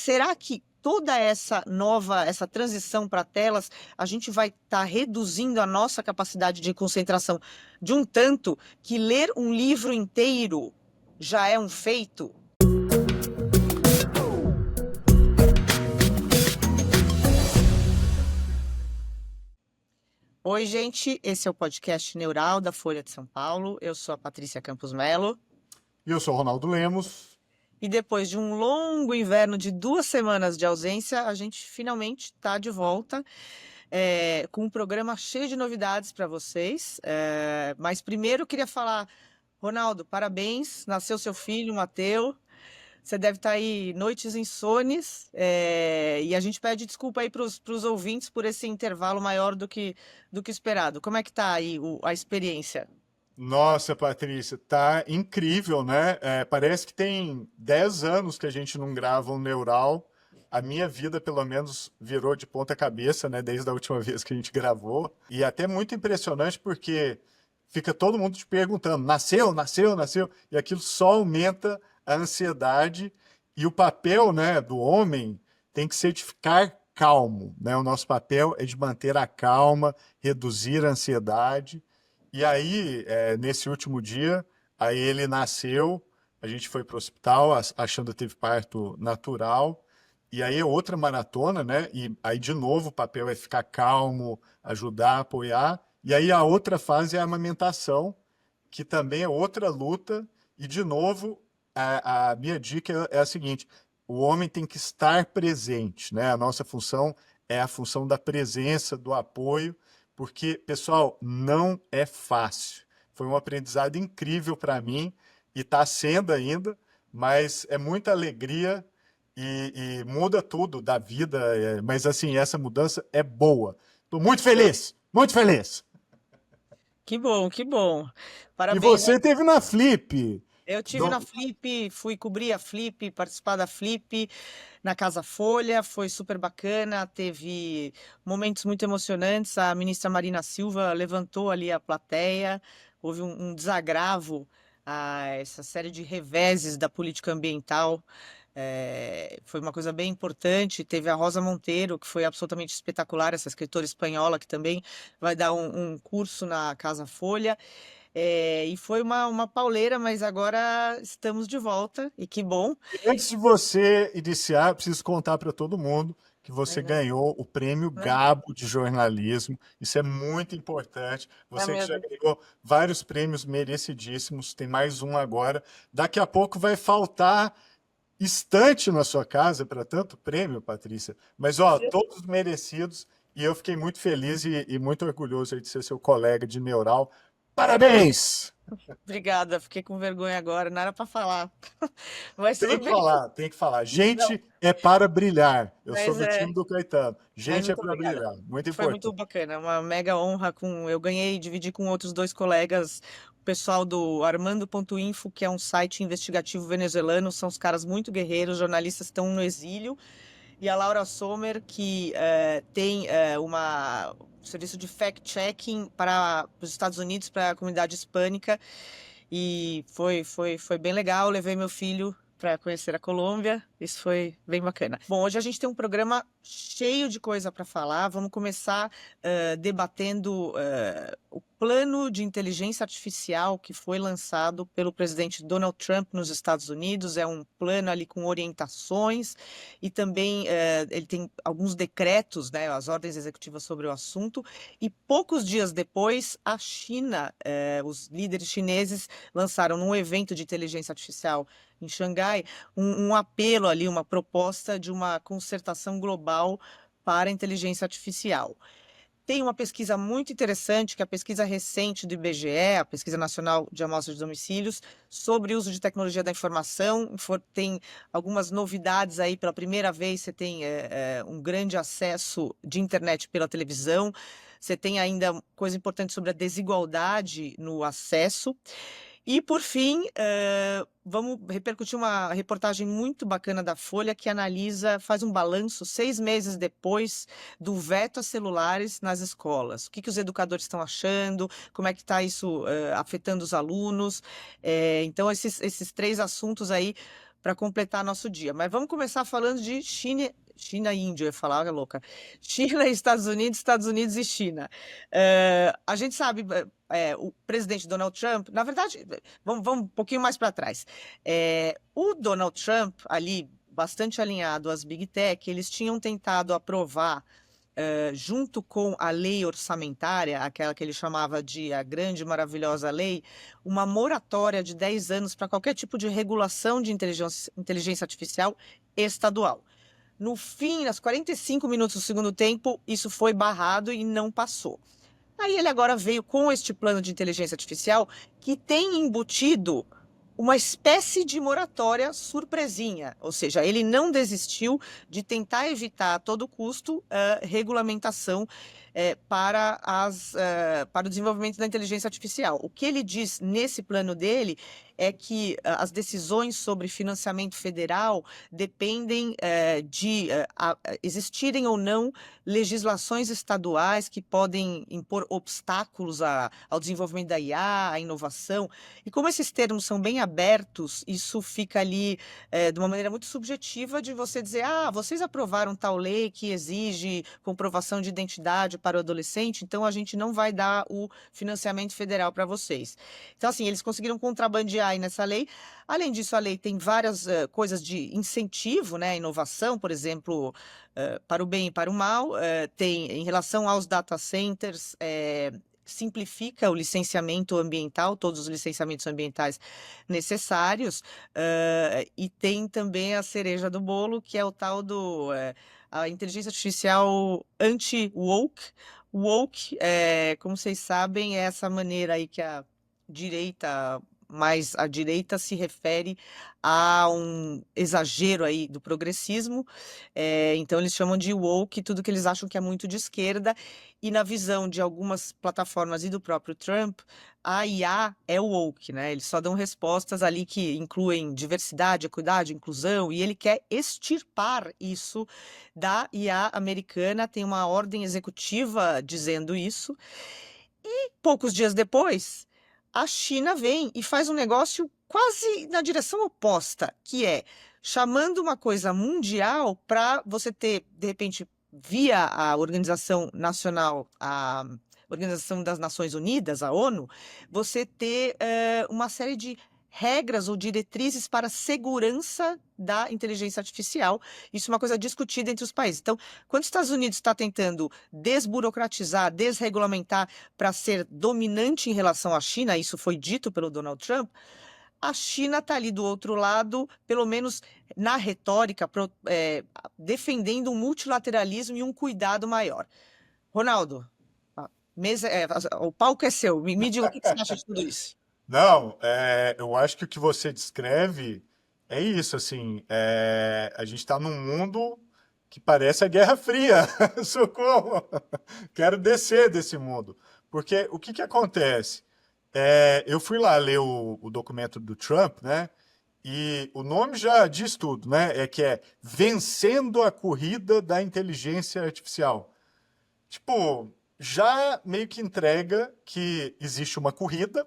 será que toda essa transição para telas, a gente vai estar reduzindo a nossa capacidade de concentração de um tanto que ler um livro inteiro já é um feito? Oi, gente, esse é o podcast Neural da Folha de São Paulo. Eu sou a Patrícia Campos Melo. E eu sou o Ronaldo Lemos. E depois de um longo inverno de 2 semanas de ausência, a gente finalmente está de volta com um programa cheio de novidades para vocês. Mas primeiro eu queria falar, Ronaldo, parabéns, nasceu seu filho, Mateu. Você deve estar aí noites insones, e a gente pede desculpa aí para os ouvintes por esse intervalo maior do que esperado. Como é que está aí a experiência? Nossa, Patrícia, tá incrível, né? Parece que tem 10 anos que a gente não grava um Neural. A minha vida, pelo menos, virou de ponta cabeça, né? Desde a última vez que a gente gravou. E até muito impressionante porque fica todo mundo te perguntando, nasceu, nasceu, nasceu? E aquilo só aumenta a ansiedade. E o papel, né, do homem tem que ser de ficar calmo, né? O nosso papel é de manter a calma, reduzir a ansiedade. E aí, nesse último dia, aí ele nasceu, a gente foi para o hospital, a Xanda teve parto natural, e aí é outra maratona, né? E aí, de novo, o papel é ficar calmo, ajudar, apoiar. E aí a outra fase é a amamentação, que também é outra luta. E, de novo, a minha dica é a seguinte: o homem tem que estar presente, né? A nossa função é a função da presença, do apoio, porque, pessoal, não é fácil. Foi um aprendizado incrível para mim e está sendo ainda, mas é muita alegria e muda tudo da vida. Mas, assim, essa mudança é boa. Estou muito feliz, muito feliz. Que bom, que bom. E Parabéns. você teve na Flip. Eu tive na Do- Flip, fui cobrir a Flip, participar da Flip na Casa Folha, foi super bacana, teve momentos muito emocionantes. A ministra Marina Silva levantou ali a plateia, houve um desagravo a essa série de reveses da política ambiental. Foi uma coisa bem importante. Teve a Rosa Monteiro, que foi absolutamente espetacular, essa escritora espanhola que também vai dar um curso na Casa Folha. E foi uma pauleira, mas agora estamos de volta, e que bom. Antes de você iniciar, eu preciso contar para todo mundo que você Uhum. ganhou o prêmio Né? Gabo de jornalismo. Isso é muito importante. Ah, Você que meu já Deus. ganhou vários prêmios merecidíssimos, tem mais um agora. Daqui a pouco vai faltar estante na sua casa para tanto prêmio, Patrícia. Mas, ó, todos merecidos. E eu fiquei muito feliz e muito orgulhoso aí de ser seu colega de Neural. Parabéns! Obrigada, fiquei com vergonha agora, não era para falar. Mas tudo Tem que bem. falar, tem que falar. Não, Gente é para brilhar. Eu sou mas do time do Caetano. mas Gente é muito para obrigada. brilhar. Muito Foi muito importante. bacana, uma mega honra. Eu ganhei, dividi com outros 2 colegas, o pessoal do Armando.info, que é um site investigativo venezuelano. São os caras muito guerreiros, jornalistas que estão no exílio. E a Laura Sommer, que tem um serviço de fact-checking para os Estados Unidos, para a comunidade hispânica. E foi bem legal. Eu levei meu filho para conhecer a Colômbia. Isso foi bem bacana. Bom, hoje a gente tem um programa cheio de coisa para falar. Vamos começar debatendo o plano de inteligência artificial que foi lançado pelo presidente Donald Trump nos Estados Unidos. É um plano ali com orientações e também ele tem alguns decretos, né, as ordens executivas sobre o assunto. E poucos dias depois, a China, os líderes chineses lançaram num evento de inteligência artificial em Xangai um apelo ali, uma proposta de uma concertação global para a inteligência artificial. Tem uma pesquisa muito interessante, que é a pesquisa recente do IBGE, a Pesquisa Nacional de Amostras de Domicílios, sobre o uso de tecnologia da informação. Tem algumas novidades aí, pela primeira vez você tem um grande acesso de internet pela televisão, você tem ainda coisa importante sobre a desigualdade no acesso. E, por fim, vamos repercutir uma reportagem muito bacana da Folha que faz um balanço 6 meses depois do veto a celulares nas escolas. O que os educadores estão achando, como é que está isso afetando os alunos. Então, esses 3 assuntos aí para completar nosso dia. Mas vamos começar falando de China e Índia, eu ia falar, é louca. China e Estados Unidos e China. A gente sabe, o presidente Donald Trump, na verdade, vamos um pouquinho mais para trás. O Donald Trump, ali, bastante alinhado às Big Tech, eles tinham tentado aprovar junto com a lei orçamentária, aquela que ele chamava de a grande maravilhosa lei, uma moratória de 10 anos para qualquer tipo de regulação de inteligência artificial estadual. No fim, nas 45 minutos do segundo tempo, isso foi barrado e não passou. Aí ele agora veio com este plano de inteligência artificial que tem embutido uma espécie de moratória surpresinha, ou seja, ele não desistiu de tentar evitar a todo custo regulamentação para o desenvolvimento da inteligência artificial. O que ele diz nesse plano dele é que as decisões sobre financiamento federal dependem de existirem ou não legislações estaduais que podem impor obstáculos ao desenvolvimento da IA, à inovação. E como esses termos são bem abertos, isso fica ali de uma maneira muito subjetiva de você dizer, vocês aprovaram tal lei que exige comprovação de identidade para o adolescente, então a gente não vai dar o financiamento federal para vocês. Então, assim, eles conseguiram contrabandear aí nessa lei. Além disso, a lei tem várias coisas de incentivo, né, à inovação, por exemplo, para o bem e para o mal. Tem, em relação aos data centers, simplifica o licenciamento ambiental, todos os licenciamentos ambientais necessários, e tem também a cereja do bolo, que é o tal a inteligência artificial anti-woke. Woke, como vocês sabem, é essa maneira aí que a direita, mas a direita se refere a um exagero aí do progressismo, então eles chamam de woke tudo que eles acham que é muito de esquerda, e na visão de algumas plataformas e do próprio Trump, a IA é woke, né? Eles só dão respostas ali que incluem diversidade, equidade, inclusão, e ele quer extirpar isso da IA americana, tem uma ordem executiva dizendo isso, e poucos dias depois, a China vem e faz um negócio quase na direção oposta, que é chamando uma coisa mundial para você ter, de repente, via a Organização Nacional, a Organização das Nações Unidas, a ONU, você ter uma série de regras ou diretrizes para a segurança da inteligência artificial. Isso é uma coisa discutida entre os países. Então, quando os Estados Unidos está tentando desburocratizar, desregulamentar para ser dominante em relação à China, isso foi dito pelo Donald Trump, a China está ali do outro lado, pelo menos na retórica, defendendo um multilateralismo e um cuidado maior. Ronaldo, o palco é seu. Me diga o que você acha de tudo isso. Não, eu acho que o que você descreve é isso, assim, a gente está num mundo que parece a Guerra Fria. Socorro! Quero descer desse mundo. Porque o que acontece? Eu fui lá ler o documento do Trump, né? E o nome já diz tudo, né? É Vencendo a Corrida da Inteligência Artificial. Tipo, já meio que entrega que existe uma corrida,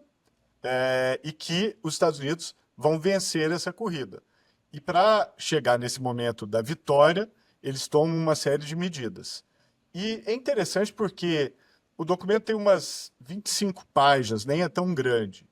e que os Estados Unidos vão vencer essa corrida. E para chegar nesse momento da vitória, eles tomam uma série de medidas. E é interessante porque o documento tem umas 25 páginas, nem é tão grande.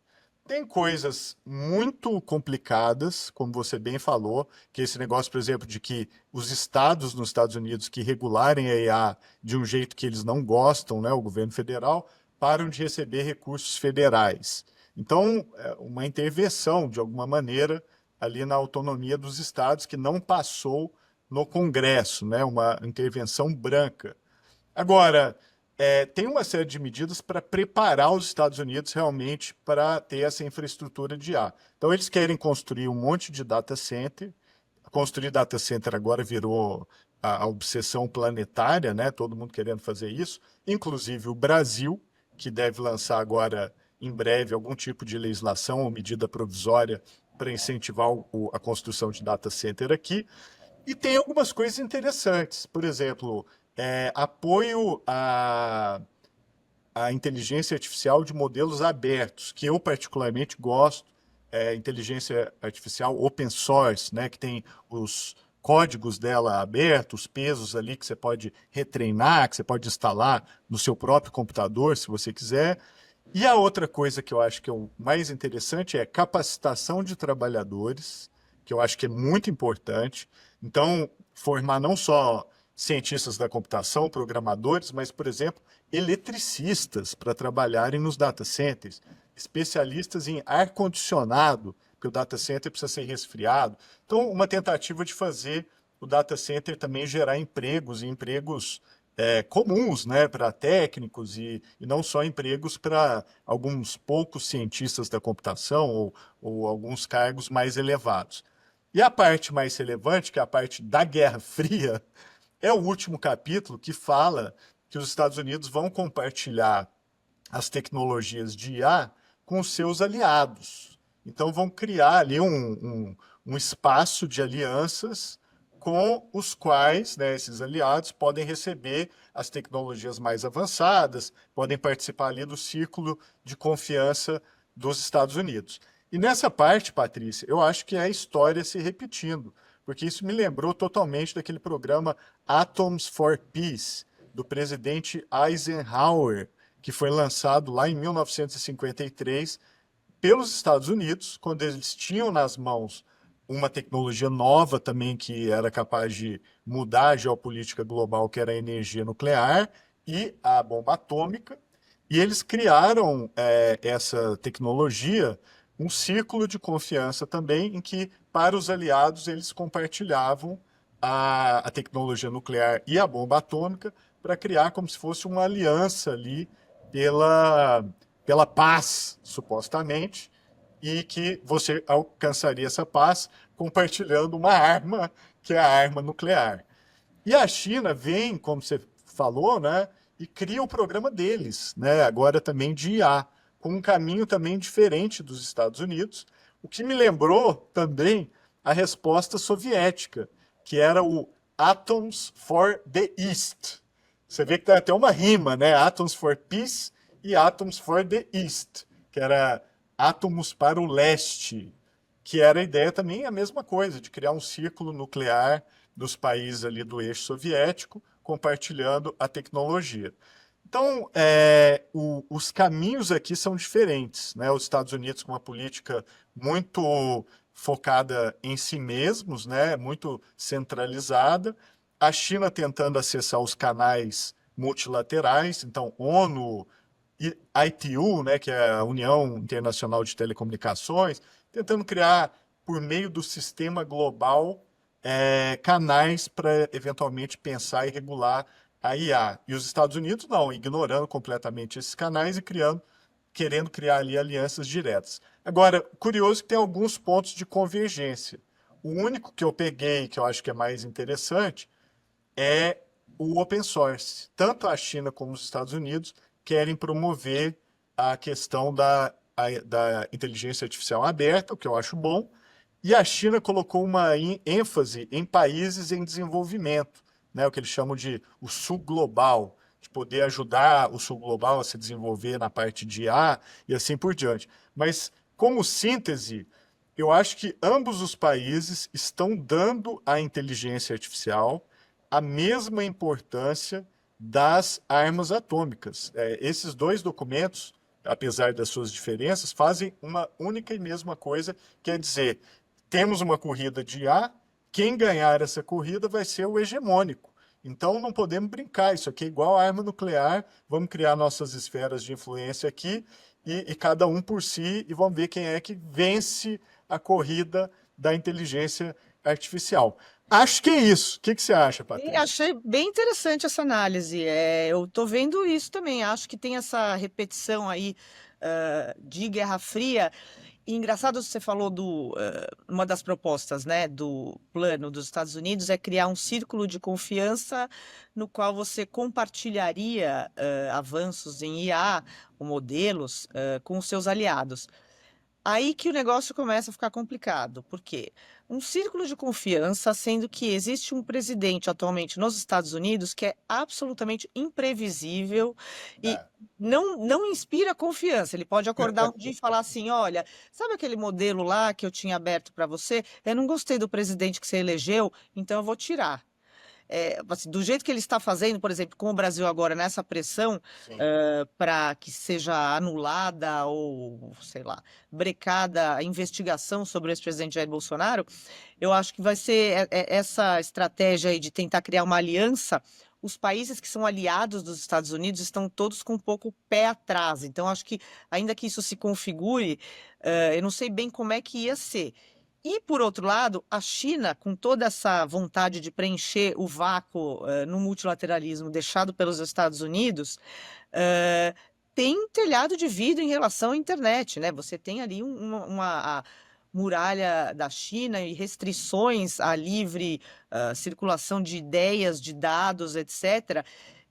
Tem coisas muito complicadas, como você bem falou, que esse negócio, por exemplo, de que os estados nos Estados Unidos que regularem a IA de um jeito que eles não gostam, né, o governo federal, param de receber recursos federais. Então, uma intervenção, de alguma maneira, ali na autonomia dos estados que não passou no Congresso, né, uma intervenção branca. Agora, tem uma série de medidas para preparar os Estados Unidos realmente para ter essa infraestrutura de IA. Então, eles querem construir um monte de data center. Construir data center agora virou a obsessão planetária, né? Todo mundo querendo fazer isso, inclusive o Brasil, que deve lançar agora, em breve, algum tipo de legislação ou medida provisória para incentivar a construção de data center aqui. E tem algumas coisas interessantes. Por exemplo, apoio à inteligência artificial de modelos abertos, que eu particularmente gosto. inteligência artificial open source, né, que tem os códigos dela abertos, pesos ali que você pode retreinar, que você pode instalar no seu próprio computador, se você quiser. E a outra coisa que eu acho que é o mais interessante é capacitação de trabalhadores, que eu acho que é muito importante. Então, formar não só cientistas da computação, programadores, mas, por exemplo, eletricistas para trabalharem nos data centers, especialistas em ar-condicionado, porque o data center precisa ser resfriado. Então, uma tentativa de fazer o data center também gerar empregos, e empregos comuns, né, para técnicos e não só empregos para alguns poucos cientistas da computação ou alguns cargos mais elevados. E a parte mais relevante, que é a parte da Guerra Fria, é o último capítulo que fala que os Estados Unidos vão compartilhar as tecnologias de IA com os seus aliados. Então vão criar ali um espaço de alianças com os quais, né, esses aliados podem receber as tecnologias mais avançadas, podem participar ali do círculo de confiança dos Estados Unidos. E nessa parte, Patrícia, eu acho que é a história se repetindo, porque isso me lembrou totalmente daquele programa Atoms for Peace, do presidente Eisenhower, que foi lançado lá em 1953 pelos Estados Unidos, quando eles tinham nas mãos uma tecnologia nova também que era capaz de mudar a geopolítica global, que era a energia nuclear e a bomba atômica. E eles criaram essa tecnologia, um círculo de confiança também, em que, para os aliados, eles compartilhavam a tecnologia nuclear e a bomba atômica para criar como se fosse uma aliança ali pela paz, supostamente, e que você alcançaria essa paz compartilhando uma arma, que é a arma nuclear. E a China vem, como você falou, né, e cria o programa deles, né, agora também de IA, com um caminho também diferente dos Estados Unidos, o que me lembrou também a resposta soviética, que era o Atoms for the East. Você vê que tem até uma rima, né? Atoms for Peace e Atoms for the East, que era átomos para o leste, que era a ideia também a mesma coisa, de criar um círculo nuclear dos países ali do eixo soviético, compartilhando a tecnologia. Então, os caminhos aqui são diferentes, né? Os Estados Unidos com uma política muito focada em si mesmos, né? Muito centralizada. A China tentando acessar os canais multilaterais, então ONU, ITU, né, que é a União Internacional de Telecomunicações, tentando criar, por meio do sistema global, canais para eventualmente pensar e regular a IA. E os Estados Unidos não, ignorando completamente esses canais e querendo criar ali alianças diretas. Agora, curioso que tem alguns pontos de convergência. O único que eu peguei, que eu acho que é mais interessante, é o open source. Tanto a China como os Estados Unidos querem promover a questão da inteligência artificial aberta, o que eu acho bom, e a China colocou uma ênfase em países em desenvolvimento, né, o que eles chamam de o sul global, de poder ajudar o sul global a se desenvolver na parte de IA e assim por diante. Mas, como síntese, eu acho que ambos os países estão dando à inteligência artificial a mesma importância das armas atômicas. Esses dois documentos, apesar das suas diferenças, fazem uma única e mesma coisa, quer dizer, temos uma corrida de IA, quem ganhar essa corrida vai ser o hegemônico. Então não podemos brincar, isso aqui é igual a arma nuclear, vamos criar nossas esferas de influência aqui e cada um por si e vamos ver quem é que vence a corrida da inteligência artificial. Acho que é isso. O que você acha, E Patrícia? achei bem interessante essa análise. Eu estou vendo isso também. Acho que tem essa repetição aí de Guerra Fria. E engraçado, você falou uma das propostas, né, do plano dos Estados Unidos é criar um círculo de confiança no qual você compartilharia avanços em IA ou modelos com os seus aliados. Aí que o negócio começa a ficar complicado, porque um círculo de confiança, sendo que existe um presidente atualmente nos Estados Unidos que é absolutamente imprevisível e É. não inspira confiança. Ele pode acordar um dia e falar assim: olha, sabe aquele modelo lá que eu tinha aberto para você? Eu não gostei do presidente que você elegeu, então eu vou tirar. Assim, do jeito que ele está fazendo, por exemplo, com o Brasil agora nessa pressão Sim. para que seja anulada ou, sei lá, brecada a investigação sobre o ex-presidente Jair Bolsonaro, eu acho que vai ser essa estratégia aí de tentar criar uma aliança. Os países que são aliados dos Estados Unidos estão todos com um pouco o pé atrás. Então, acho que, ainda que isso se configure, eu não sei bem como é que ia ser. E, por outro lado, a China, com toda essa vontade de preencher o vácuo, no multilateralismo deixado pelos Estados Unidos, eh, tem um telhado de vidro em relação à internet, né? Você tem ali a muralha da China e restrições à livre, circulação de ideias, de dados, etc.,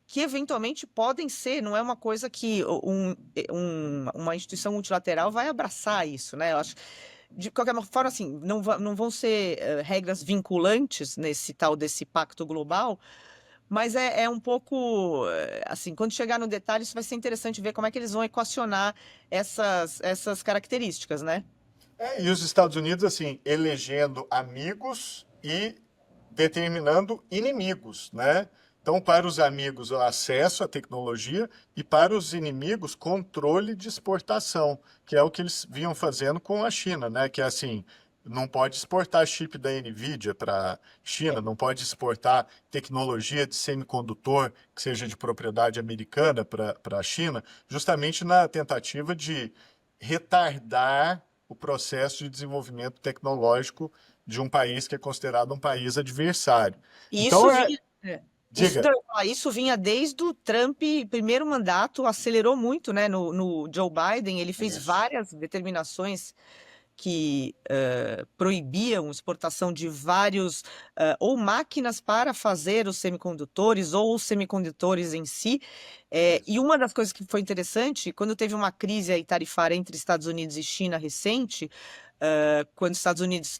que eventualmente podem ser, não é uma coisa que uma instituição multilateral vai abraçar isso, né? Eu acho de qualquer forma, assim, não vão ser regras vinculantes nesse tal desse pacto global, mas é um pouco, assim, quando chegar no detalhe, isso vai ser interessante ver como é que eles vão equacionar essas características, né? E os Estados Unidos, assim, elegendo amigos e determinando inimigos, né? Então, para os amigos, o acesso à tecnologia e para os inimigos, controle de exportação, que é o que eles vinham fazendo com a China, né? Que é assim, não pode exportar chip da Nvidia para a China, não pode exportar tecnologia de semicondutor que seja de propriedade americana para a China, justamente na tentativa de retardar o processo de desenvolvimento tecnológico de um país que é considerado um país adversário. E Então, isso vinha, isso, diga. não, eu ia falar, isso vinha desde o Trump, primeiro mandato, acelerou muito, né? No Joe Biden, ele fez Isso. várias determinações que proibiam exportação de vários, ou máquinas para fazer os semicondutores, ou os semicondutores em si. E Isso. uma das coisas que foi interessante, quando teve uma crise aí tarifária entre Estados Unidos e China recente, quando os Estados Unidos,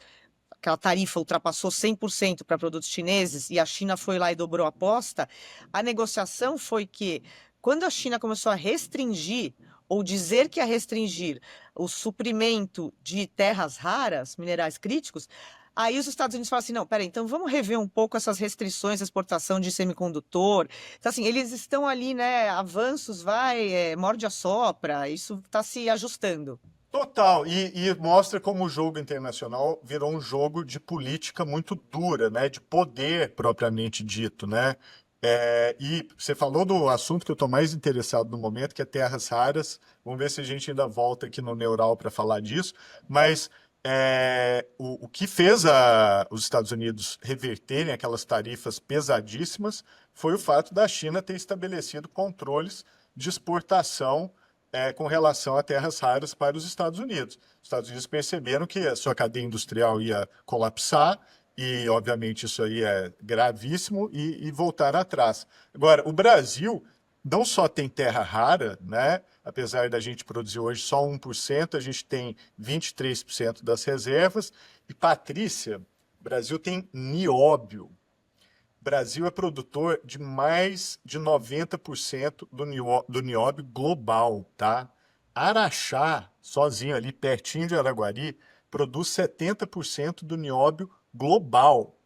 aquela tarifa ultrapassou 100% para produtos chineses e a China foi lá e dobrou a aposta, a negociação foi que, quando a China começou a restringir, ou dizer que ia restringir, o suprimento de terras raras, minerais críticos, aí os Estados Unidos falaram assim: não, peraí, então vamos rever um pouco essas restrições à exportação de semicondutor. Então, assim, eles estão ali, né? Avanços, vai, morde a sopra, isso está se ajustando. Total, e mostra como o jogo internacional virou um jogo de política muito dura, né? De poder propriamente dito, né? E você falou do assunto que eu estou mais interessado no momento, que é terras raras. Vamos ver se a gente ainda volta aqui no Neural para falar disso. Mas o que fez os Estados Unidos reverterem aquelas tarifas pesadíssimas foi o fato da China ter estabelecido controles de exportação com relação a terras raras para os Estados Unidos. Os Estados Unidos perceberam que a sua cadeia industrial ia colapsar e, obviamente, isso aí é gravíssimo e voltar atrás. Agora, o Brasil não só tem terra rara, né? Apesar da gente produzir hoje só 1%, a gente tem 23% das reservas. E, Patrícia, o Brasil tem nióbio. Brasil é produtor de mais de 90% do nióbio global, tá? Araxá, sozinho ali, pertinho de Araguari, produz 70% do nióbio global.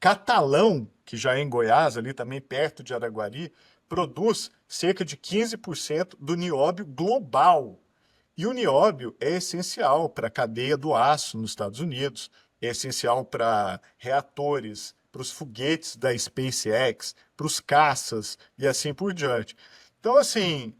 Catalão, que já é em Goiás, ali também perto de Araguari, produz cerca de 15% do nióbio global. E o nióbio é essencial para a cadeia do aço nos Estados Unidos, é essencial para reatores, para os foguetes da SpaceX, para os caças e assim por diante. Então, assim,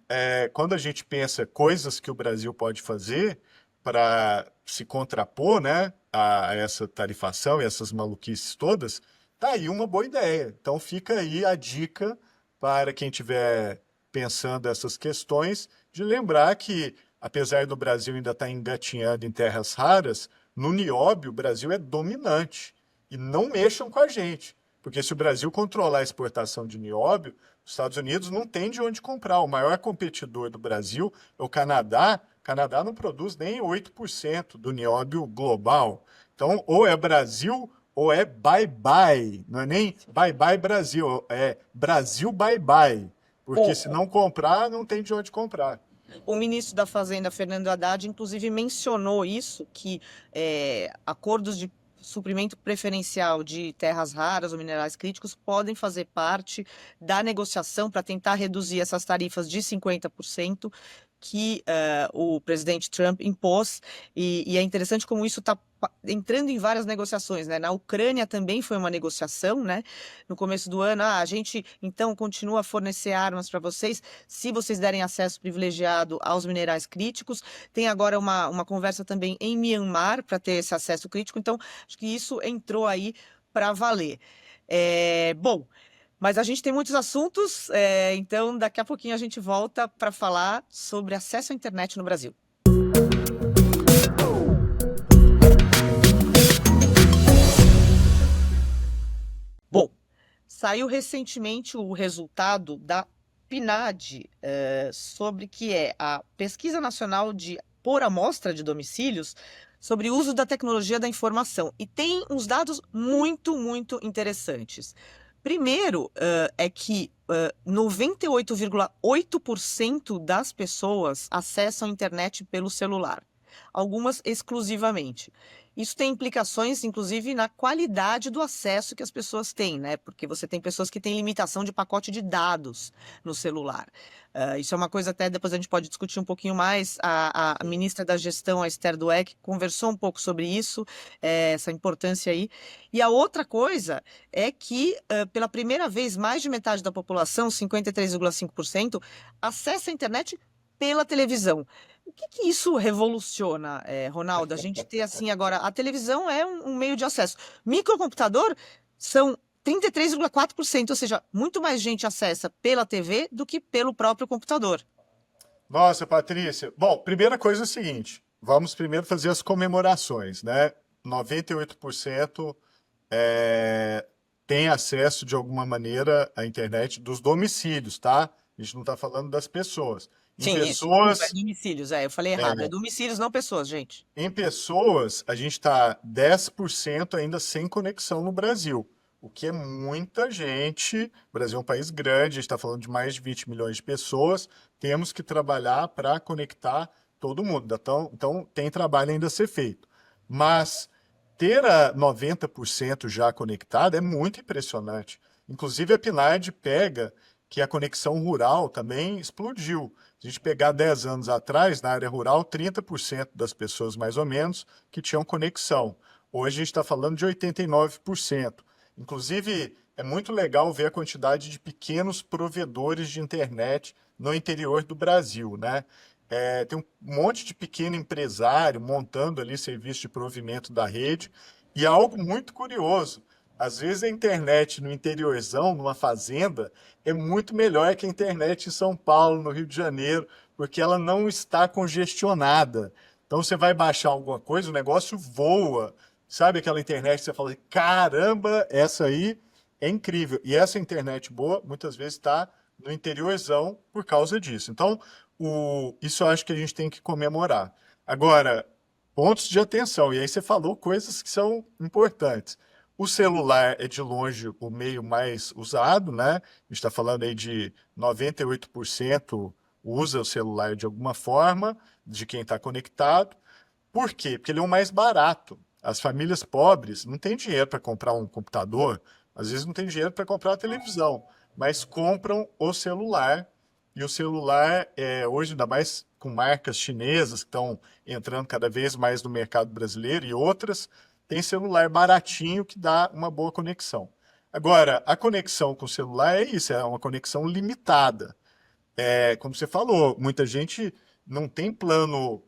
quando a gente pensa coisas que o Brasil pode fazer para se contrapor, né, a essa tarifação e essas maluquices todas, tá aí uma boa ideia. Então, fica aí a dica para quem estiver pensando essas questões, de lembrar que, apesar do Brasil ainda estar engatinhando em terras raras, no nióbio o Brasil é dominante. E não mexam com a gente, porque se o Brasil controlar a exportação de nióbio, os Estados Unidos não tem de onde comprar. O maior competidor do Brasil é o Canadá, O Canadá não produz nem 8% do nióbio global. Então, ou é Brasil ou é bye-bye. Não é nem bye-bye Brasil, é Brasil bye-bye. Porque se O, não comprar, não tem de onde comprar. o ministro da Fazenda, Fernando Haddad, inclusive mencionou isso, que acordos de suprimento preferencial de terras raras ou minerais críticos podem fazer parte da negociação para tentar reduzir essas tarifas de 50% que o presidente Trump impôs, e é interessante como isso está entrando em várias negociações, né? Na Ucrânia também foi uma negociação, né? No começo do ano, a gente então continua a fornecer armas para vocês, se vocês derem acesso privilegiado aos minerais críticos. Tem agora uma conversa também em Myanmar para ter esse acesso crítico, então acho que isso entrou aí para valer. Bom, mas a gente tem muitos assuntos, então daqui a pouquinho a gente volta para falar sobre acesso à internet no Brasil. Bom, saiu recentemente o resultado da PNAD, sobre que é a Pesquisa Nacional por Amostra de Domicílios sobre o uso da tecnologia da informação. E tem uns dados muito, muito interessantes. Primeiro, é que 98,8% das pessoas acessam a internet pelo celular, algumas exclusivamente. Isso tem implicações, inclusive, na qualidade do acesso que as pessoas têm, né? Porque você tem pessoas que têm limitação de pacote de dados no celular. Isso é uma coisa, até depois a gente pode discutir um pouquinho mais. A ministra da Gestão, a Esther Dweck, conversou um pouco sobre isso, essa importância aí. E a outra coisa é que, pela primeira vez, mais de metade da população, 53,5%, acessa a internet pela televisão. O que isso revoluciona, Ronaldo? A gente ter assim agora, a televisão é um meio de acesso. Microcomputador são 33,4%, ou seja, muito mais gente acessa pela TV do que pelo próprio computador. Nossa, Patrícia. Bom, primeira coisa é o seguinte: vamos primeiro fazer as comemorações, né? 98% tem acesso de alguma maneira à internet dos domicílios, tá? A gente não está falando das pessoas. Em Sim, isso, desculpa, é pessoas, domicílios, eu falei errado, é domicílios, não pessoas, gente. a gente está 10% ainda sem conexão no Brasil, o que é muita gente. O Brasil é um país grande, a gente está falando de mais de 20 milhões de pessoas. Temos que trabalhar para conectar todo mundo. Então, tem trabalho ainda a ser feito. Mas ter a 90% já conectado é muito impressionante. Inclusive, a PNAD pega que a conexão rural também explodiu. Se a gente pegar 10 anos atrás, na área rural, 30% das pessoas, mais ou menos, que tinham conexão. Hoje a gente está falando de 89%. Inclusive, é muito legal ver a quantidade de pequenos provedores de internet no interior do Brasil, né? Tem um monte de pequeno empresário montando ali serviço de provimento da rede. E algo muito curioso: às vezes a internet no interiorzão, numa fazenda, é muito melhor que a internet em São Paulo, no Rio de Janeiro, porque ela não está congestionada. Então você vai baixar alguma coisa, o negócio voa. Sabe aquela internet que você fala, caramba, essa aí é incrível. E essa internet boa, muitas vezes está no interiorzão por causa disso. Então, isso eu acho que a gente tem que comemorar. Agora, pontos de atenção. E aí você falou coisas que são importantes. O celular é de longe o meio mais usado, né? A gente está falando aí de 98% usa o celular de alguma forma, de quem está conectado. Por quê? Porque ele é o mais barato. As famílias pobres não têm dinheiro para comprar um computador, às vezes não têm dinheiro para comprar a televisão, mas compram o celular. E o celular, hoje, ainda mais com marcas chinesas que estão entrando cada vez mais no mercado brasileiro e outras, tem celular baratinho que dá uma boa conexão. Agora, a conexão com o celular é isso, é uma conexão limitada. Como você falou, muita gente não tem plano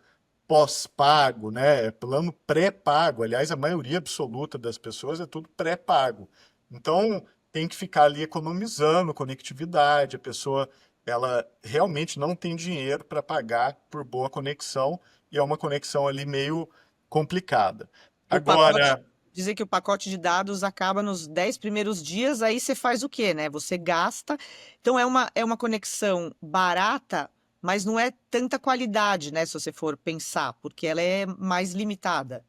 pós-pago, né? É plano pré-pago. Aliás, a maioria absoluta das pessoas é tudo pré-pago. Então, tem que ficar ali economizando conectividade. A pessoa, ela realmente não tem dinheiro para pagar por boa conexão e é uma conexão ali meio complicada. O pacote, Agora, dizer que o pacote de dados acaba nos 10 primeiros dias, aí você faz o quê, né? Você gasta. Então é uma conexão barata, mas não é tanta qualidade, né, se você for pensar, porque ela é mais limitada.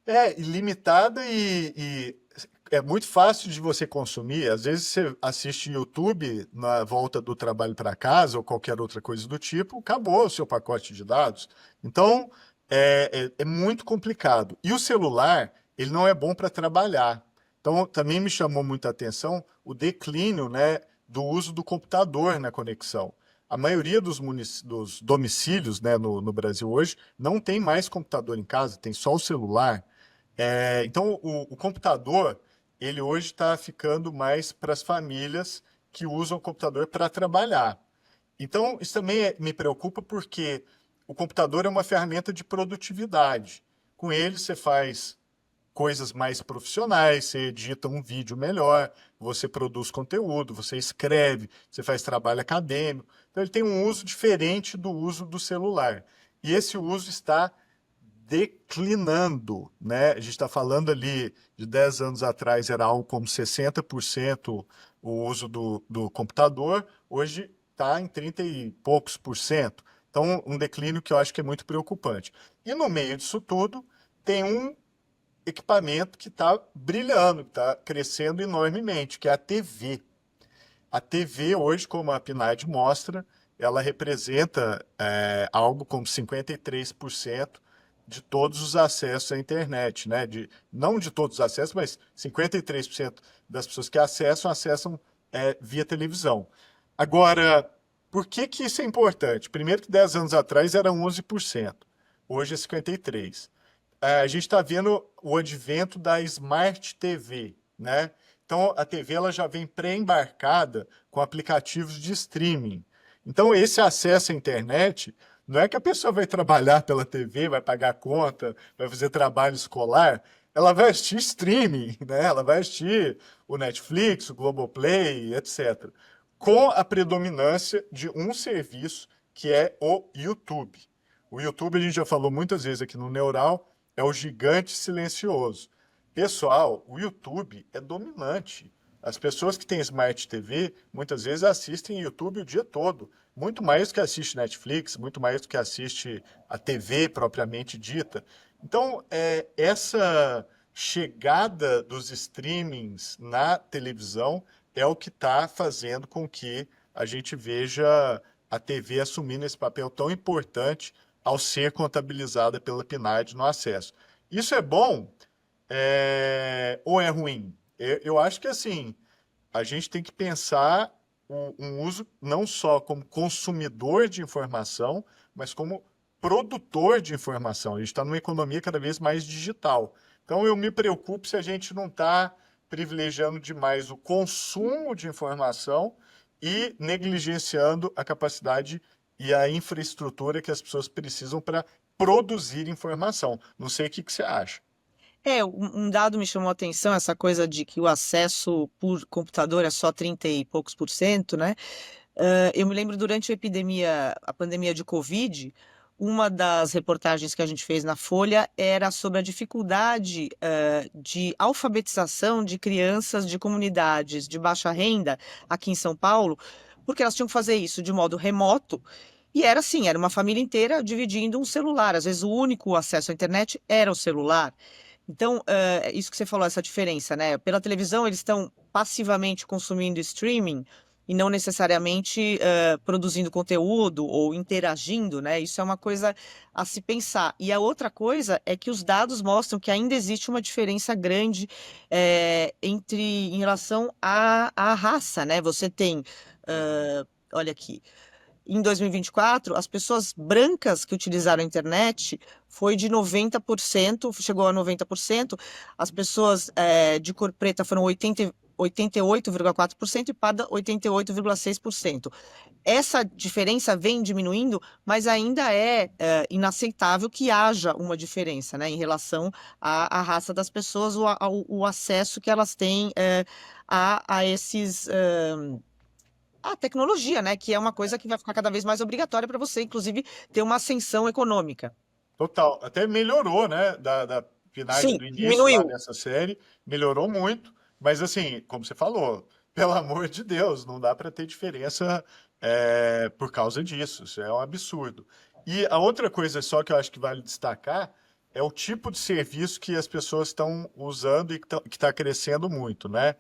É ilimitada e é muito fácil de você consumir. Às vezes você assiste YouTube na volta do trabalho para casa ou qualquer outra coisa do tipo, acabou o seu pacote de dados. Então é muito complicado. E o celular, ele não é bom para trabalhar. Então também me chamou muita atenção o declínio, né, do uso do computador na conexão. A maioria dos domicílios, né, no Brasil hoje não tem mais computador em casa, tem só o celular. Então, o computador, ele hoje está ficando mais para as famílias que usam o computador para trabalhar. Então, isso também me preocupa porque o computador é uma ferramenta de produtividade. Com ele, você faz coisas mais profissionais, você edita um vídeo melhor, você produz conteúdo, você escreve, você faz trabalho acadêmico. Então, ele tem um uso diferente do uso do celular. E esse uso está declinando, né? A gente está falando ali de 10 anos atrás era algo como 60% o uso do computador, hoje está em 30 e poucos por cento. Então, um declínio que eu acho que é muito preocupante. E no meio disso tudo, tem um equipamento que está brilhando, que está crescendo enormemente, que é a TV. A TV hoje, como a PNAD mostra, ela representa algo como 53% de todos os acessos à internet, né? Não de todos os acessos, mas 53% das pessoas que acessam via televisão. Agora, por que que isso é importante? Primeiro que 10 anos atrás era 11%, hoje é 53%. A gente está vendo o advento da Smart TV, né? Então, a TV ela já vem pré-embarcada com aplicativos de streaming. Então, esse acesso à internet, não é que a pessoa vai trabalhar pela TV, vai pagar conta, vai fazer trabalho escolar, ela vai assistir streaming, né? Ela vai assistir o Netflix, o Globoplay, etc. Com a predominância de um serviço que é o YouTube. O YouTube, a gente já falou muitas vezes aqui no Neural, é o gigante silencioso. Pessoal, o YouTube é dominante. As pessoas que têm Smart TV, muitas vezes assistem YouTube o dia todo. Muito mais do que assiste Netflix, muito mais do que assiste a TV propriamente dita. Então, essa chegada dos streamings na televisão é o que está fazendo com que a gente veja a TV assumindo esse papel tão importante ao ser contabilizada pela PNAD no acesso. Isso é bom ou é ruim? Eu acho que assim, a gente tem que pensar um uso não só como consumidor de informação, mas como produtor de informação. A gente está numa economia cada vez mais digital. Então eu me preocupo se a gente não está privilegiando demais o consumo de informação e negligenciando a capacidade e a infraestrutura que as pessoas precisam para produzir informação. Não sei o que você acha. Um dado me chamou a atenção, essa coisa de que o acesso por computador é só 30 e poucos por cento, né? Eu me lembro durante a pandemia de Covid, uma das reportagens que a gente fez na Folha era sobre a dificuldade, de alfabetização de crianças de comunidades de baixa renda aqui em São Paulo, porque elas tinham que fazer isso de modo remoto. E era assim, era uma família inteira dividindo um celular. Às vezes o único acesso à internet era o celular. Então, isso que você falou, essa diferença, né? Pela televisão, eles estão passivamente consumindo streaming e não necessariamente produzindo conteúdo ou interagindo, né? Isso é uma coisa a se pensar. E a outra coisa é que os dados mostram que ainda existe uma diferença grande em relação à raça, né? Você tem, olha aqui. Em 2024, as pessoas brancas que utilizaram a internet foi de 90%, chegou a 90%. As pessoas de cor preta foram 88,4% e parda 88,6%. Essa diferença vem diminuindo, mas ainda inaceitável que haja uma diferença, né, em relação à raça das pessoas, o acesso que elas têm a esses a tecnologia, né? Que é uma coisa que vai ficar cada vez mais obrigatória para você, inclusive, ter uma ascensão econômica. Total. Até melhorou, né? Da PNAD Sim, do início lá diminuiu. dessa série, melhorou muito. Mas assim, como você falou, pelo amor de Deus, não dá para ter diferença por causa disso. Isso é um absurdo. E a outra coisa só que eu acho que vale destacar é o tipo de serviço que as pessoas estão usando e que está crescendo muito, né?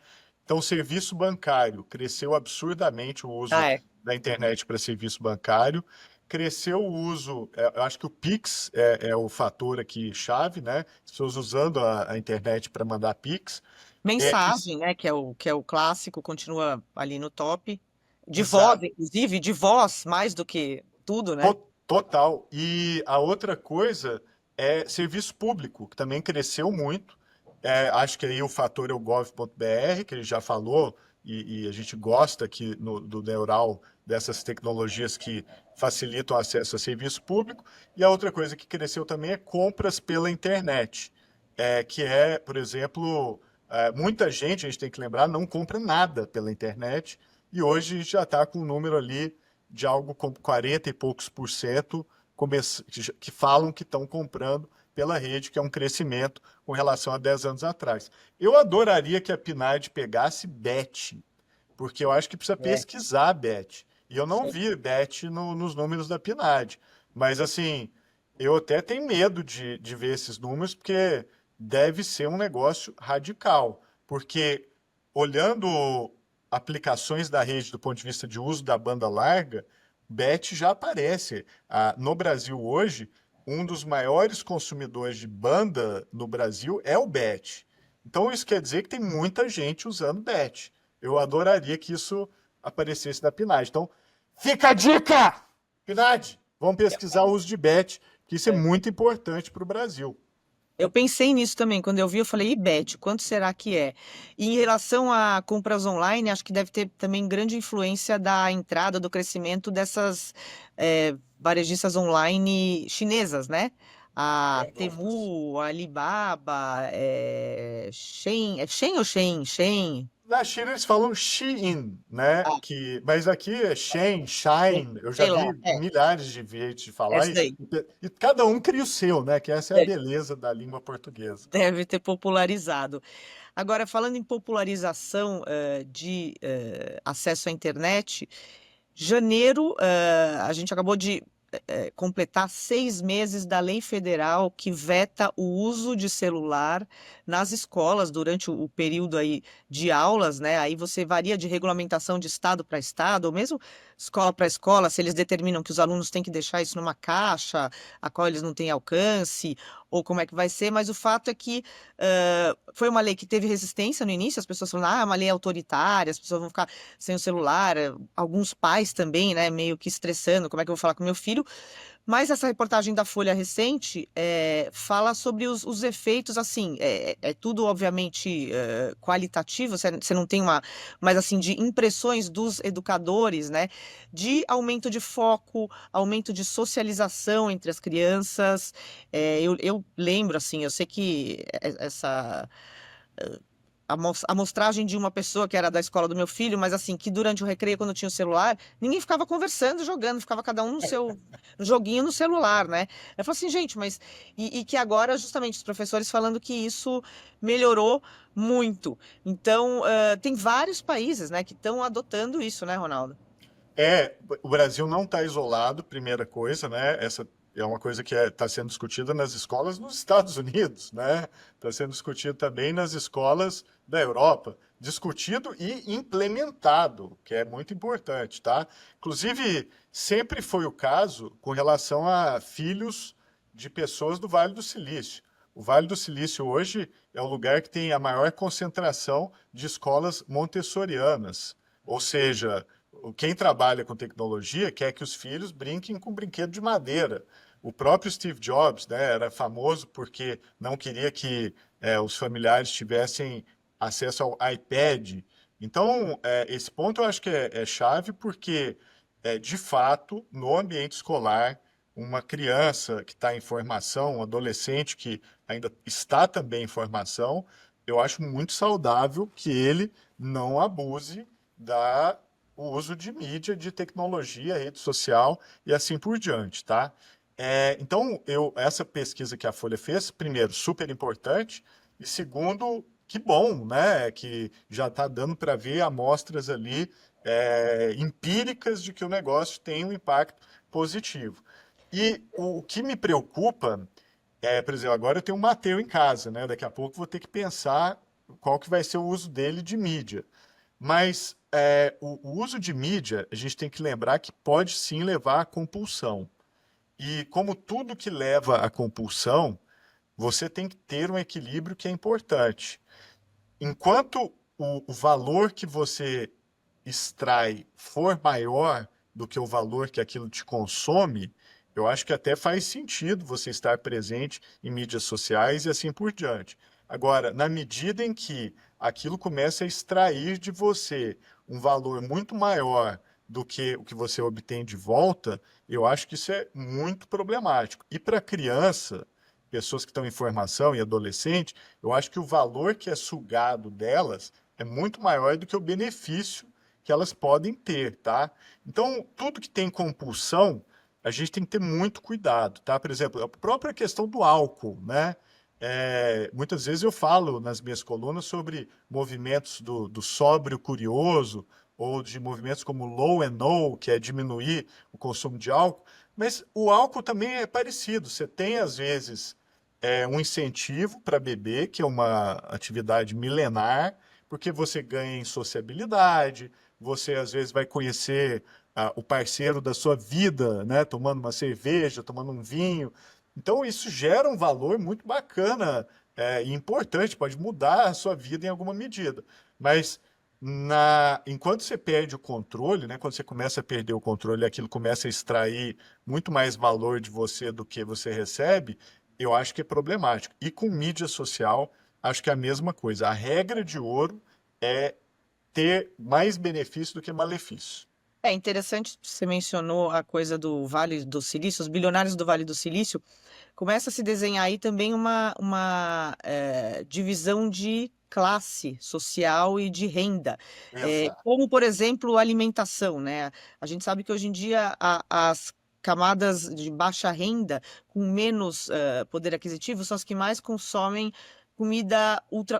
Então, o serviço bancário cresceu absurdamente o uso Ah, é. da internet para serviço bancário. Cresceu o uso, eu acho que o Pix é o fator aqui chave, né? As pessoas usando a internet para mandar Pix. E Mensagem, né, que é o clássico, continua ali no top. De voz, exato, inclusive, de voz mais do que tudo, né? total. E a outra coisa é serviço público, que também cresceu muito. Acho que aí o fator é o gov.br, que ele já falou, e a gente gosta aqui do Neural dessas tecnologias que facilitam o acesso a serviço público. E a outra coisa que cresceu também é compras pela internet, que é, por exemplo, muita gente, a gente tem que lembrar, não compra nada pela internet. E hoje a gente já está com um número ali de algo como 40 e poucos por cento que falam que estão comprando pela rede, que é um crescimento com relação a 10 anos atrás. Eu adoraria que a PNAD pegasse BET, porque eu acho que precisa É. pesquisar a BET. E eu não Sim. vi BET nos números da PNAD. Mas, assim, eu até tenho medo de ver esses números, porque deve ser um negócio radical. Porque, olhando aplicações da rede do ponto de vista de uso da banda larga, BET já aparece. No Brasil hoje, um dos maiores consumidores de banda no Brasil é o BET. Então isso quer dizer que tem muita gente usando BET. Eu adoraria que isso aparecesse na PNAD. Então, fica a dica! PNAD, vamos pesquisar o uso de BET, que isso é É. muito importante para o Brasil. Eu pensei nisso também, quando eu vi, eu falei, e Beth, quanto será que é? E em relação a compras online, acho que deve ter também grande influência da entrada, do crescimento dessas varejistas online chinesas, né? A Temu, a Alibaba, Shein, é Shein ou Shein? Shein. Na China eles falam Shein, né? Ah, Mas aqui é Shein, Shine. Eu já sei lá, vi milhares de jeitos de falar essa daí. e cada um cria o seu, né? Que essa é a É, beleza da língua portuguesa. deve ter popularizado. Agora, falando em popularização de acesso à internet, janeiro, a gente acabou de completar 6 meses da lei federal que veta o uso de celular nas escolas durante o período aí de aulas, né? Aí você varia de regulamentação de estado para estado, ou mesmo escola para escola, se eles determinam que os alunos têm que deixar isso numa caixa, a qual eles não têm alcance, ou como é que vai ser, mas o fato é que foi uma lei que teve resistência no início, as pessoas falaram, ah, é uma lei autoritária, as pessoas vão ficar sem o celular, alguns pais também, né, meio que estressando, como é que eu vou falar com meu filho? Mas essa reportagem da Folha recente fala sobre os efeitos, assim, é tudo obviamente qualitativo, você não tem uma, mas assim, de impressões dos educadores, né, de aumento de foco, aumento de socialização entre as crianças. Eu lembro, assim, eu sei que essa amostragem de uma pessoa que era da escola do meu filho, mas assim, que durante o recreio, quando tinha o celular, ninguém ficava conversando, jogando, ficava cada um no seu joguinho no celular, né? Eu falo assim, gente, mas. E que agora, justamente, os professores falando que isso melhorou muito. Então, tem vários países, né, que estão adotando isso, né, Ronaldo? O Brasil não está isolado, primeira coisa, né? Essa é uma coisa que está sendo discutida nas escolas nos Estados Unidos, né? Está sendo discutido também nas escolas da Europa. Discutido e implementado, que é muito importante, tá? Inclusive, sempre foi o caso com relação a filhos de pessoas do Vale do Silício. O Vale do Silício hoje é o lugar que tem a maior concentração de escolas montessorianas, ou seja, quem trabalha com tecnologia quer que os filhos brinquem com brinquedo de madeira. O próprio Steve Jobs, né, era famoso porque não queria que os familiares tivessem acesso ao iPad. Então, esse ponto eu acho que é chave porque, de fato, no ambiente escolar, uma criança que está em formação, um adolescente que ainda está também em formação, eu acho muito saudável que ele não abuse da o uso de mídia, de tecnologia, rede social e assim por diante, tá? Então, essa pesquisa que a Folha fez, primeiro, super importante, e segundo, que bom, né? Que já está dando para ver amostras ali empíricas de que o negócio tem um impacto positivo. E o que me preocupa por exemplo, agora eu tenho um Mateu em casa, né? Daqui a pouco vou ter que pensar qual que vai ser o uso dele de mídia. Mas o uso de mídia, a gente tem que lembrar que pode sim levar à compulsão. E como tudo que leva à compulsão, você tem que ter um equilíbrio que é importante. Enquanto o valor que você extrai for maior do que o valor que aquilo te consome, eu acho que até faz sentido você estar presente em mídias sociais e assim por diante. Agora, na medida em que aquilo começa a extrair de você um valor muito maior do que o que você obtém de volta, eu acho que isso é muito problemático. E para criança, pessoas que estão em formação e adolescente, eu acho que o valor que é sugado delas é muito maior do que o benefício que elas podem ter, tá? Então, tudo que tem compulsão, a gente tem que ter muito cuidado, tá? Por exemplo, a própria questão do álcool, né? Muitas vezes eu falo nas minhas colunas sobre movimentos do sóbrio curioso, ou de movimentos como low and no, que é diminuir o consumo de álcool, mas o álcool também é parecido. Você tem, às vezes, um incentivo para beber, que é uma atividade milenar, porque você ganha em sociabilidade, você às vezes vai conhecer o parceiro da sua vida, né, tomando uma cerveja, tomando um vinho. Então isso gera um valor muito bacana e importante, pode mudar a sua vida em alguma medida. Mas enquanto você perde o controle, né, quando você começa a perder o controle, aquilo começa a extrair muito mais valor de você do que você recebe, eu acho que é problemático. E com mídia social, acho que é a mesma coisa. A regra de ouro é ter mais benefício do que malefício. É interessante, você mencionou a coisa do Vale do Silício, os bilionários do Vale do Silício. Começa a se desenhar aí também uma divisão de classe social e de renda. Exato. Como, por exemplo, alimentação, né? A gente sabe que hoje em dia as camadas de baixa renda, com menos poder aquisitivo, são as que mais consomem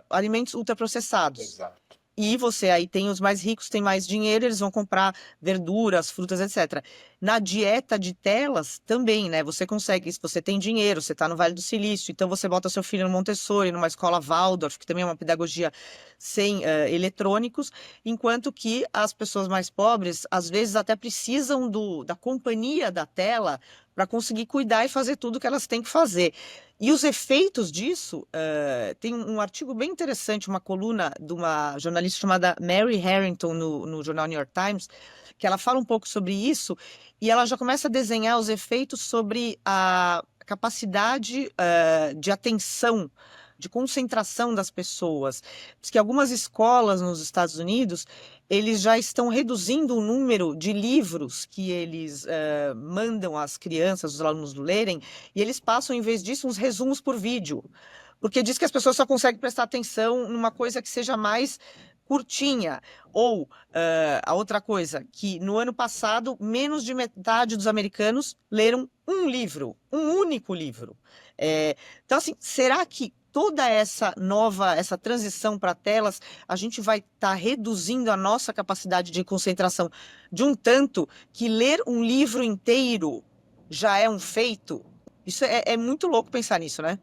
alimentos ultraprocessados. Exato. E você aí tem os mais ricos, têm mais dinheiro, eles vão comprar verduras, frutas, etc. Na dieta de telas também, né? Você consegue, se você tem dinheiro, você está no Vale do Silício, então você bota seu filho no Montessori, numa escola Waldorf, que também é uma pedagogia sem eletrônicos, enquanto que as pessoas mais pobres, às vezes, até precisam da companhia da tela para conseguir cuidar e fazer tudo que elas têm que fazer. E os efeitos disso, tem um artigo bem interessante, uma coluna de uma jornalista chamada Mary Harrington no jornal New York Times, que ela fala um pouco sobre isso e ela já começa a desenhar os efeitos sobre a capacidade, de atenção, de concentração das pessoas. Diz que algumas escolas nos Estados Unidos, eles já estão reduzindo o número de livros que eles mandam às crianças, os alunos lerem, e eles passam, em vez disso, uns resumos por vídeo. Porque diz que as pessoas só conseguem prestar atenção numa coisa que seja mais curtinha. Ou a outra coisa, que no ano passado, menos de metade dos americanos leram um livro, um único livro. Então, assim, será que toda essa transição para telas, a gente vai estar reduzindo a nossa capacidade de concentração de um tanto que ler um livro inteiro já é um feito? Isso é muito louco pensar nisso, né?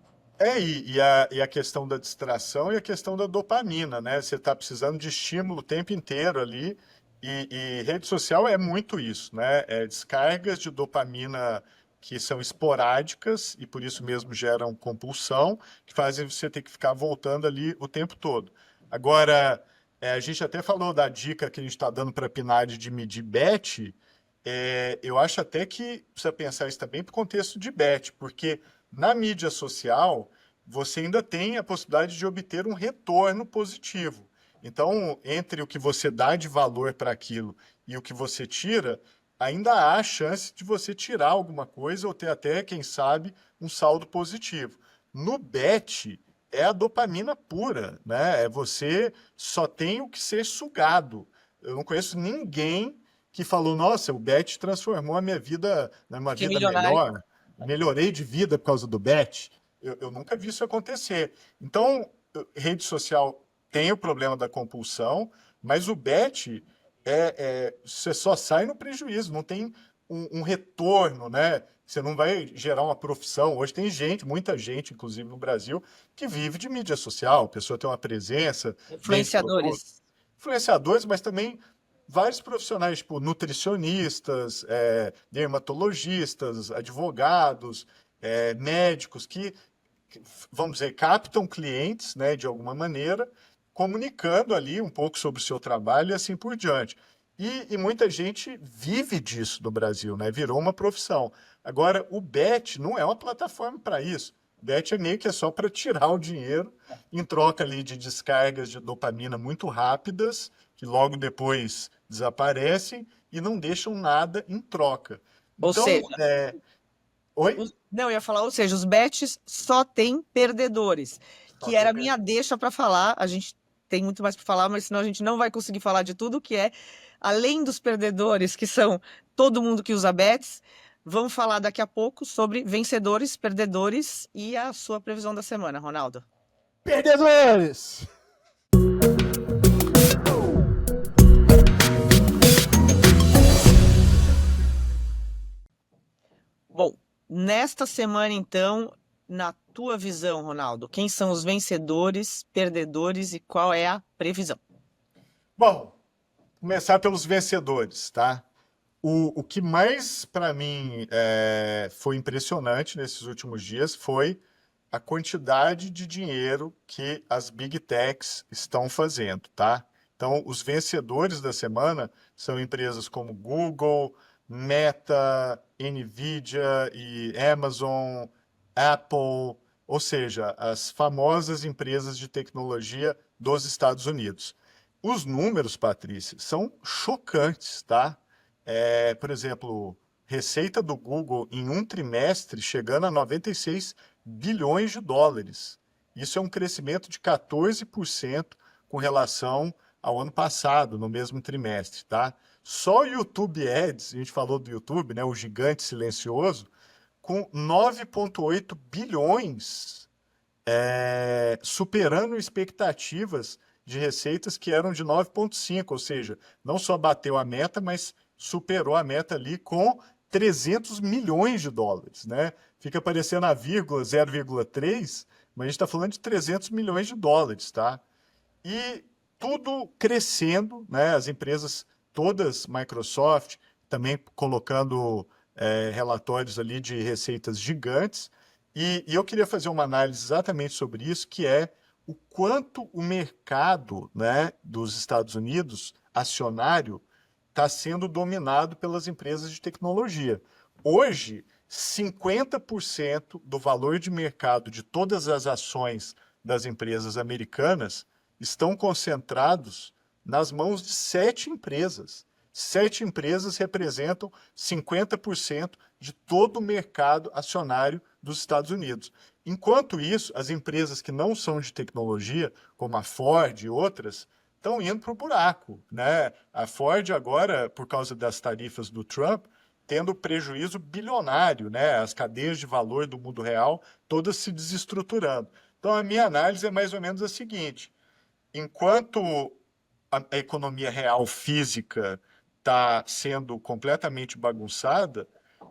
E a questão da distração e a questão da dopamina, né? Você está precisando de estímulo o tempo inteiro ali, e rede social é muito isso, né? Descargas de dopamina que são esporádicas e por isso mesmo geram compulsão, que fazem você ter que ficar voltando ali o tempo todo. Agora, a gente até falou da dica que a gente está dando para a PNAD de medir bet. Eu acho até que precisa pensar isso também para o contexto de bet, porque na mídia social você ainda tem a possibilidade de obter um retorno positivo. Então, entre o que você dá de valor para aquilo e o que você tira, ainda há chance de você tirar alguma coisa ou ter até, quem sabe, um saldo positivo. No bet, é a dopamina pura, né? Você só tem o que ser sugado. Eu não conheço ninguém que falou: nossa, o bet transformou a minha vida numa Fiquei vida milionário. melhor, melhorei de vida por causa do bet. Eu nunca vi isso acontecer. Então, rede social tem o problema da compulsão, mas o bet você só sai no prejuízo, não tem um retorno, né? Você não vai gerar uma profissão. Hoje tem gente, muita gente, inclusive no Brasil, que vive de mídia social. A pessoa tem uma presença, vende produto, Influenciadores. influenciadores, mas também vários profissionais, tipo nutricionistas, dermatologistas, advogados, médicos, que, vamos dizer, captam clientes, né, de alguma maneira, comunicando ali um pouco sobre o seu trabalho e assim por diante. E muita gente vive disso no Brasil, né? Virou uma profissão. Agora, o Bet não é uma plataforma para isso. O Bet é meio que só para tirar o dinheiro em troca ali de descargas de dopamina muito rápidas, que logo depois desaparecem e não deixam nada em troca. Ou Então, seja, oi? não, eu ia falar, ou seja, os bets só tem perdedores, Só que tem era a minha deixa para falar. A gente tem muito mais para falar, mas senão a gente não vai conseguir falar de tudo que é, além dos perdedores, que são todo mundo que usa bets. Vamos falar daqui a pouco sobre vencedores, perdedores e a sua previsão da semana, Ronaldo. Perdedores! Bom, nesta semana, então, na tua visão, Ronaldo, quem são os vencedores, perdedores e qual é a previsão? Bom, começar pelos vencedores, tá? O que mais, para mim, foi impressionante nesses últimos dias foi a quantidade de dinheiro que as Big Techs estão fazendo, tá? Então, os vencedores da semana são empresas como Google, Meta, Nvidia e Amazon, Apple, ou seja, as famosas empresas de tecnologia dos Estados Unidos. Os números, Patrícia, são chocantes, tá? Por exemplo, receita do Google em um trimestre chegando a 96 bilhões de dólares. Isso é um crescimento de 14% com relação ao ano passado, no mesmo trimestre, tá? Só o YouTube Ads, a gente falou do YouTube, né, o gigante silencioso, com 9,8 bilhões, superando expectativas de receitas que eram de 9,5, ou seja, não só bateu a meta, mas superou a meta ali com 300 milhões de dólares, né? Fica parecendo a vírgula 0,3, mas a gente está falando de 300 milhões de dólares, tá? E tudo crescendo, né? As empresas todas, Microsoft, também colocando relatórios ali de receitas gigantes. E eu queria fazer uma análise exatamente sobre isso, que é o quanto o mercado, né, dos Estados Unidos, acionário, está sendo dominado pelas empresas de tecnologia. Hoje, 50% do valor de mercado de todas as ações das empresas americanas estão concentrados nas mãos de 7 empresas. 7 empresas representam 50% de todo o mercado acionário dos Estados Unidos. Enquanto isso, as empresas que não são de tecnologia, como a Ford e outras, estão indo para o buraco, né? A Ford agora, por causa das tarifas do Trump, tendo prejuízo bilionário, né? As cadeias de valor do mundo real todas se desestruturando. Então, a minha análise é mais ou menos a seguinte: enquanto a economia real física está sendo completamente bagunçada,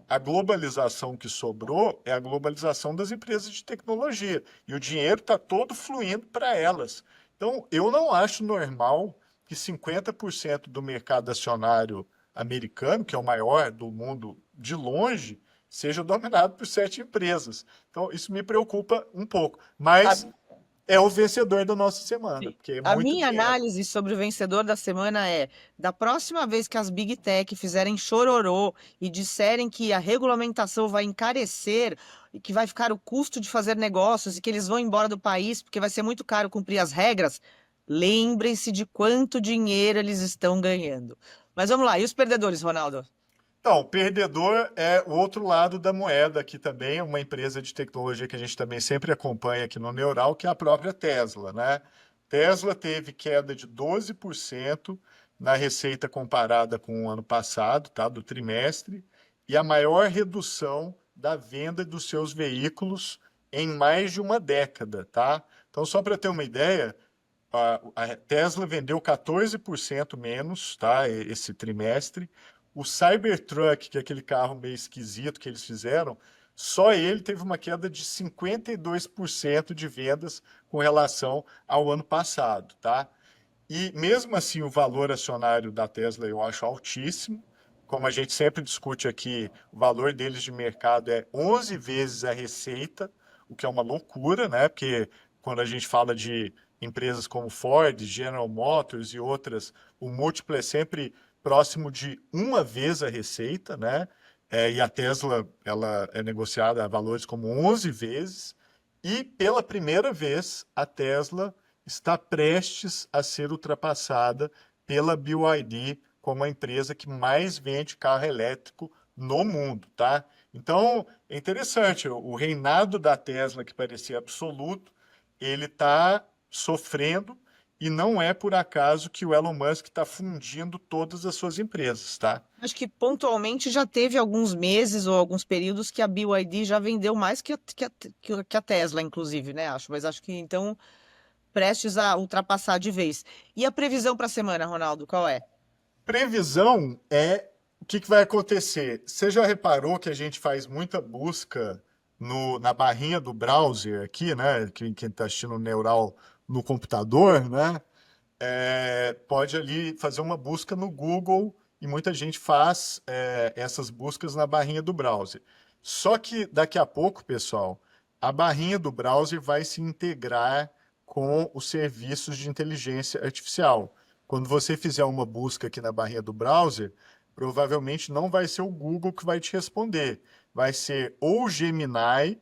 a globalização que sobrou é a globalização das empresas de tecnologia. E o dinheiro está todo fluindo para elas. Então, eu não acho normal que 50% do mercado acionário americano, que é o maior do mundo de longe, seja dominado por 7 empresas. Então, isso me preocupa um pouco. A, Mas é o vencedor da nossa semana, porque é a muito minha dinheiro. análise sobre o vencedor da semana é: da próxima vez que as Big Tech fizerem chororô e disserem que a regulamentação vai encarecer e que vai ficar o custo de fazer negócios e que eles vão embora do país porque vai ser muito caro cumprir as regras, lembrem-se de quanto dinheiro eles estão ganhando. Mas vamos lá, e os perdedores, Ronaldo? Então, o perdedor é o outro lado da moeda aqui também, uma empresa de tecnologia que a gente também sempre acompanha aqui no Neural, que é a própria Tesla, né? Tesla teve queda de 12% na receita comparada com o ano passado, tá? Do trimestre, e a maior redução da venda dos seus veículos em mais de uma década, tá? Então, só para ter uma ideia, a Tesla vendeu 14% menos, tá, esse trimestre. O Cybertruck, que é aquele carro meio esquisito que eles fizeram, só ele teve uma queda de 52% de vendas com relação ao ano passado, tá? E mesmo assim, o valor acionário da Tesla eu acho altíssimo. Como a gente sempre discute aqui, o valor deles de mercado é 11 vezes a receita, o que é uma loucura, né? Porque quando a gente fala de empresas como Ford, General Motors e outras, o múltiplo é sempre próximo de uma vez a receita, né? E a Tesla, ela é negociada a valores como 11 vezes. E pela primeira vez, a Tesla está prestes a ser ultrapassada pela BYD como a empresa que mais vende carro elétrico no mundo, tá? Então, é interessante, o reinado da Tesla, que parecia absoluto, ele está sofrendo e não é por acaso que o Elon Musk está fundindo todas as suas empresas, tá? Acho que pontualmente já teve alguns meses ou alguns períodos que a BYD já vendeu mais que a Tesla, inclusive, né? Mas acho que então prestes a ultrapassar de vez. E a previsão para a semana, Ronaldo, qual é? Previsão é o que vai acontecer. Você já reparou que a gente faz muita busca na barrinha do browser aqui, né? Quem está assistindo o Neural no computador, né? Pode ali fazer uma busca no Google e muita gente faz essas buscas na barrinha do browser. Só que daqui a pouco, pessoal, a barrinha do browser vai se integrar com os serviços de inteligência artificial. Quando você fizer uma busca aqui na barrinha do browser, provavelmente não vai ser o Google que vai te responder. Vai ser ou Gemini,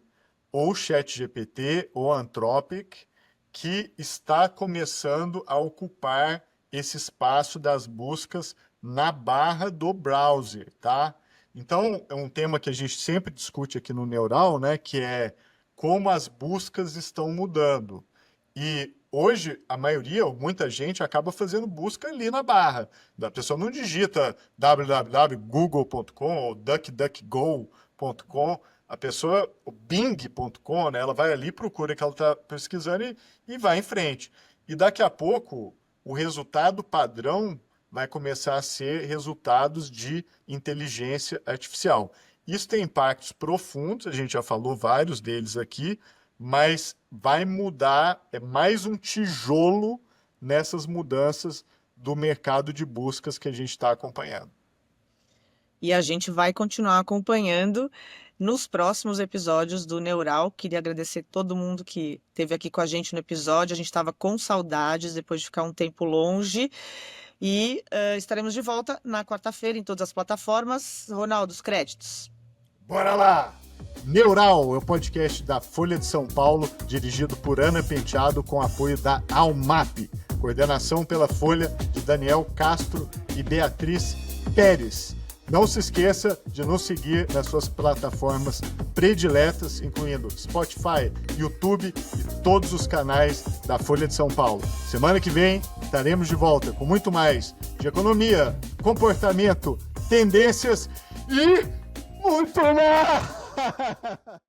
ou ChatGPT, ou Anthropic, que está começando a ocupar esse espaço das buscas na barra do browser, tá? Então, é um tema que a gente sempre discute aqui no Neural, né, que é como as buscas estão mudando. E hoje, a maioria, ou muita gente, acaba fazendo busca ali na barra. A pessoa não digita www.google.com ou duckduckgo.com. A pessoa, o bing.com, né, ela vai ali, procura o que ela está pesquisando e vai em frente. E daqui a pouco, o resultado padrão vai começar a ser resultados de inteligência artificial. Isso tem impactos profundos, a gente já falou vários deles aqui, mas vai mudar, é mais um tijolo nessas mudanças do mercado de buscas que a gente está acompanhando. E a gente vai continuar acompanhando nos próximos episódios do Neural. Queria agradecer todo mundo que esteve aqui com a gente no episódio. A gente estava com saudades depois de ficar um tempo longe. E estaremos de volta na quarta-feira em todas as plataformas. Ronaldo, os créditos. Bora lá! Neural é o podcast da Folha de São Paulo, dirigido por Ana Penteado, com apoio da Almap. Coordenação pela Folha de Daniel Castro e Beatriz Pérez. Não se esqueça de nos seguir nas suas plataformas prediletas, incluindo Spotify, YouTube e todos os canais da Folha de São Paulo. Semana que vem estaremos de volta com muito mais de economia, comportamento, tendências e muito mais!